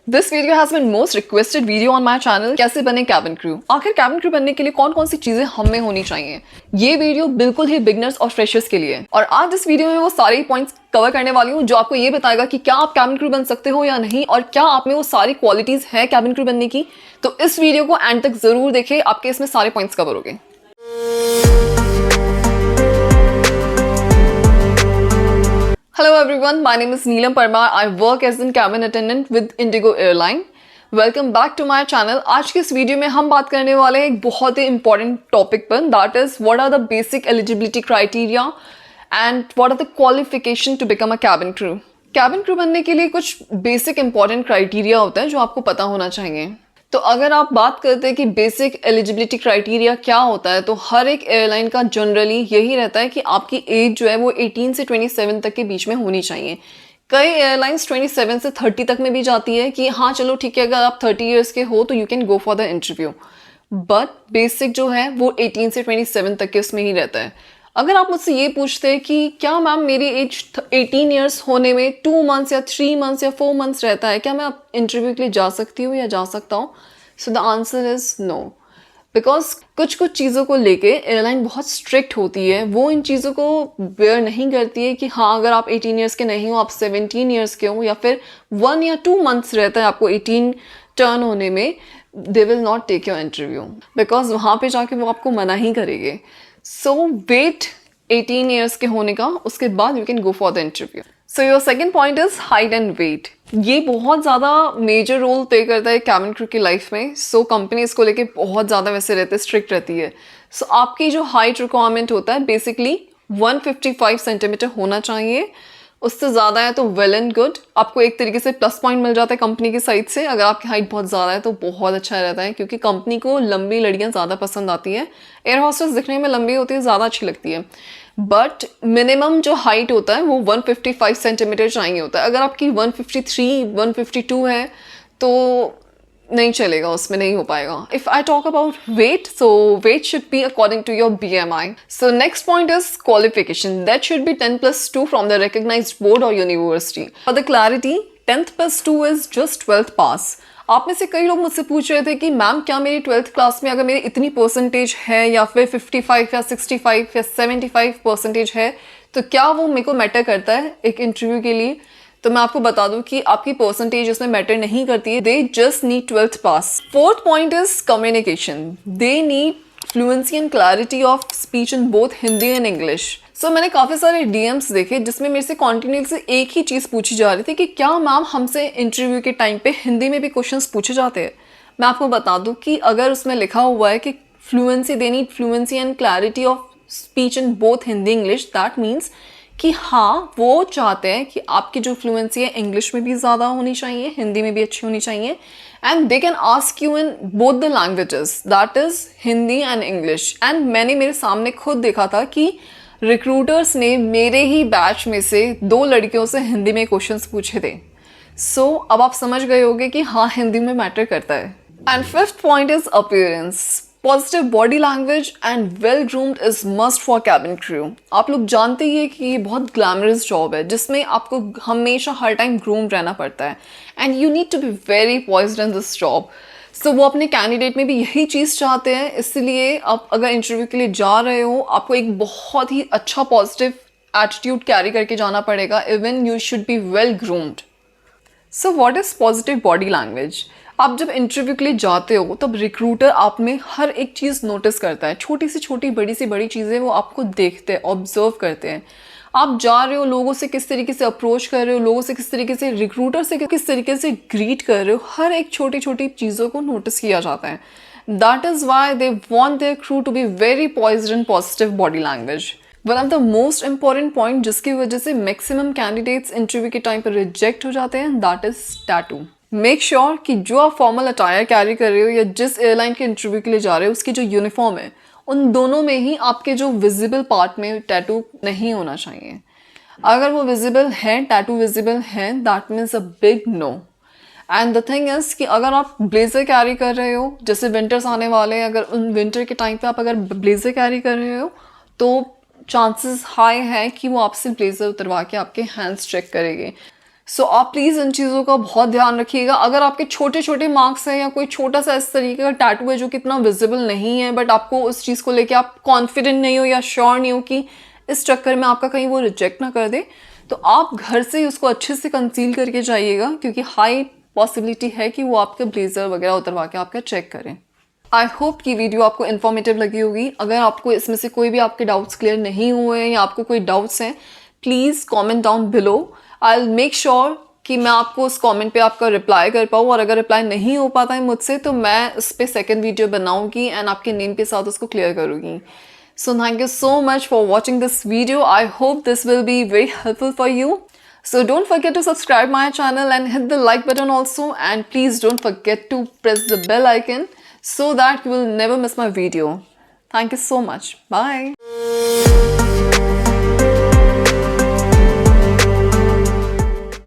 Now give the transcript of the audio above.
This video has been most requested video on my channel. कैसे बने cabin crew. आखिर cabin crew बनने के लिए कौन कौन सी चीजें हम में होनी चाहिए। ये वीडियो बिल्कुल ही बिगनर्स और फ्रेशर्स के लिए है। और आज इस वीडियो में वो सारे पॉइंट्स कवर करने वाली हूँ जो आपको ये बताएगा कि क्या आप कैबिन क्रू बन सकते हो या नहीं, और क्या आप में वो सारी क्वालिटीज हैं कैबिन क्रू बनने की। तो इस वीडियो को एंड तक जरूर देखें, आपके इसमें सारे पॉइंट्स कवर हो गए। Hello everyone, my name is Neelam Parmar. I work as a cabin attendant with Indigo Airline. Welcome back to my channel. आज के इस वीडियो में हम बात करने वाले हैं एक बहुत ही important टॉपिक पर, that is what are the basic eligibility criteria and what are the qualification to become a cabin crew. cabin crew बनने के लिए कुछ basic important criteria होते हैं जो आपको पता होना चाहिए। तो अगर आप बात करते हैं कि बेसिक एलिजिबिलिटी क्राइटेरिया क्या होता है, तो हर एक एयरलाइन का जनरली यही रहता है कि आपकी एज जो है वो 18 से 27 तक के बीच में होनी चाहिए। कई एयरलाइंस 27 से 30 तक में भी जाती है कि हाँ चलो ठीक है, अगर आप 30 इयर्स के हो तो you can go for the interview, but basic जो है वो 18 से 27 तक के उसमें ही रहता है। अगर आप मुझसे ये पूछते हैं कि क्या मैम मेरी एज 18 इयर्स होने में 2 मंथ्स या 3 मंथ्स या 4 मंथ्स रहता है, क्या मैं आप इंटरव्यू के लिए जा सकती हूँ या जा सकता हूँ? So the answer is no, because कुछ चीज़ों को लेके एयरलाइन बहुत स्ट्रिक्ट होती है। वो इन चीज़ों को बेयर नहीं करती है कि हाँ अगर आप 18 इयर्स के नहीं हो, आप 17 इयर्स के हो, या फिर 1 या 2 मंथ्स रहता है आपको 18 टर्न होने में, they will not take your interview, because वहाँ पे जाके वो आपको मना ही करेंगे। सो वेट 18 इयर्स के होने का, उसके बाद you can go for the interview. So your second point is height and weight. ये बहुत ज़्यादा मेजर रोल प्ले करता है कैबिन क्रू की लाइफ में। सो कंपनी इसको लेके बहुत ज़्यादा वैसे रहते स्ट्रिक्ट रहती है। सो आपकी जो हाइट रिक्वायरमेंट होता है बेसिकली 155 सेंटीमीटर होना चाहिए। उससे ज़्यादा है तो वेल एंड गुड, आपको एक तरीके से प्लस पॉइंट मिल जाता है कंपनी की साइड से। अगर आपकी हाइट बहुत ज़्यादा है तो बहुत अच्छा रहता है, क्योंकि कंपनी को लंबी लड़कियां ज़्यादा पसंद आती है। एयर हॉस्टेस दिखने में लंबी होती है, ज़्यादा अच्छी लगती है, बट मिनिमम जो हाइट होता है वो 155 सेंटीमीटर चाहिए होता है। अगर आपकी 153, 152 है तो नहीं चलेगा, उसमें नहीं हो पाएगा। If I talk about weight, so weight should be according to your BMI. So next point is qualification, that should be 10+2 from the recognized board और university. For the clarity, 10+2 is just 12th pass. आप में से कई लोग मुझसे पूछ रहे थे कि मैम क्या मेरी 12th क्लास में अगर मेरी इतनी परसेंटेज है, या फिर 55 या 65 या 75 परसेंटेज है, तो क्या वो मेरे को मैटर करता है एक इंटरव्यू के लिए? तो मैं आपको बता दूं कि आपकी परसेंटेज उसमें मैटर नहीं करती है। They just need 12th pass. Fourth point is communication. They need fluency and clarity of speech in both Hindi and English. So मैंने काफ़ी सारे DMs देखे जिसमें मेरे से कॉन्टिन्यूसली एक ही चीज़ पूछी जा रही थी कि क्या मैम हमसे इंटरव्यू के टाइम पे हिंदी में भी क्वेश्चंस पूछे जाते हैं। मैं आपको बता दूं कि अगर उसमें लिखा हुआ है कि fluency, they need fluency and clarity of speech in both Hindi English, that means कि हाँ वो चाहते हैं कि आपकी जो फ्लुएंसी है इंग्लिश में भी ज़्यादा होनी चाहिए, हिंदी में भी अच्छी होनी चाहिए, and they can ask you in both the languages, that is Hindi and English. And मैंने मेरे सामने खुद देखा था कि रिक्रूटर्स ने मेरे ही बैच में से 2 लड़कियों से हिंदी में क्वेश्चंस पूछे थे। सो अब आप समझ गए होंगे कि हाँ हिंदी में मैटर करता है। And fifth point is appearance. Positive body language and well groomed is must for cabin crew. आप लोग जानते ही है कि ये बहुत ग्लैमरस जॉब है जिसमें आपको हमेशा हर टाइम ग्रूम रहना पड़ता है, and you need to be very poised in this job. So वो अपने कैंडिडेट में भी यही चीज़ चाहते हैं, इसलिए आप अगर इंटरव्यू के लिए जा रहे हो आपको एक बहुत ही अच्छा पॉजिटिव एटीट्यूड कैरी करके जाना पड़ेगा। Even you should be well groomed. So what is positive body language? आप जब इंटरव्यू के लिए जाते हो तब रिक्रूटर आप में हर एक चीज़ नोटिस करता है, छोटी से छोटी बड़ी से बड़ी चीज़ें वो आपको देखते हैं, ऑब्जर्व करते हैं। आप जा रहे हो, लोगों से किस तरीके से अप्रोच कर रहे हो, लोगों से किस तरीके से, रिक्रूटर से किस तरीके से ग्रीट कर रहे हो, हर एक छोटी छोटी चीज़ों को नोटिस किया जाता है। That is why they want their crew to be very poised in positive body language. One of the most important point जिसकी वजह से मैक्सिमम कैंडिडेट्स इंटरव्यू के टाइम पर रिजेक्ट हो जाते हैं, that is tattoo. Make sure कि जो आप फॉर्मल अटायर कैरी कर रहे हो या जिस एयरलाइन के इंटरव्यू के लिए जा रहे हो उसकी जो यूनिफॉर्म है, उन दोनों में ही आपके जो विजिबल पार्ट में टैटू नहीं होना चाहिए। अगर वो विजिबल है, टैटू विजिबल है, that means a big no. And the thing is कि अगर आप ब्लेजर कैरी कर रहे हो, जैसे विंटर्स आने वाले हैं, अगर उन विंटर के टाइम पे आप अगर ब्लेजर कैरी कर रहे हो तो चांसेस हाई है कि वो आपसे ब्लेजर उतरवा के आपके हैंड्स चेक करेंगे। सो आप प्लीज़ इन चीज़ों का बहुत ध्यान रखिएगा। अगर आपके छोटे छोटे मार्क्स हैं या कोई छोटा सा इस तरीके का टैटू है जो कि इतना विजिबल नहीं है, बट आपको उस चीज़ को लेके आप कॉन्फिडेंट नहीं हो या श्योर नहीं हो कि इस चक्कर में आपका कहीं वो रिजेक्ट ना कर दे, तो आप घर से ही उसको अच्छे से कंसील करके जाइएगा, क्योंकि हाई पॉसिबिलिटी है कि वो आपके ब्लेजर वगैरह उतरवा के आपका चेक करें। आई होप कि वीडियो आपको इन्फॉर्मेटिव लगी होगी। अगर आपको इसमें से कोई भी आपके डाउट्स क्लियर नहीं हुए हैं या आपको कोई डाउट्स हैं, please comment down below. I will make sure कि मैं आपको उस कमेंट पे आपका रिप्लाई कर पाऊँ, और अगर रिप्लाई नहीं हो पाता है मुझसे तो मैं उस पर सेकेंड वीडियो बनाऊँगी एंड आपके नेम के साथ उसको क्लियर करूँगी। So thank you so much for watching this video. I hope this will be very helpful for you. So don't forget to subscribe my channel and hit the like button also, and please don't forget to press the bell icon so that you will never miss my video. Thank you so much. Bye.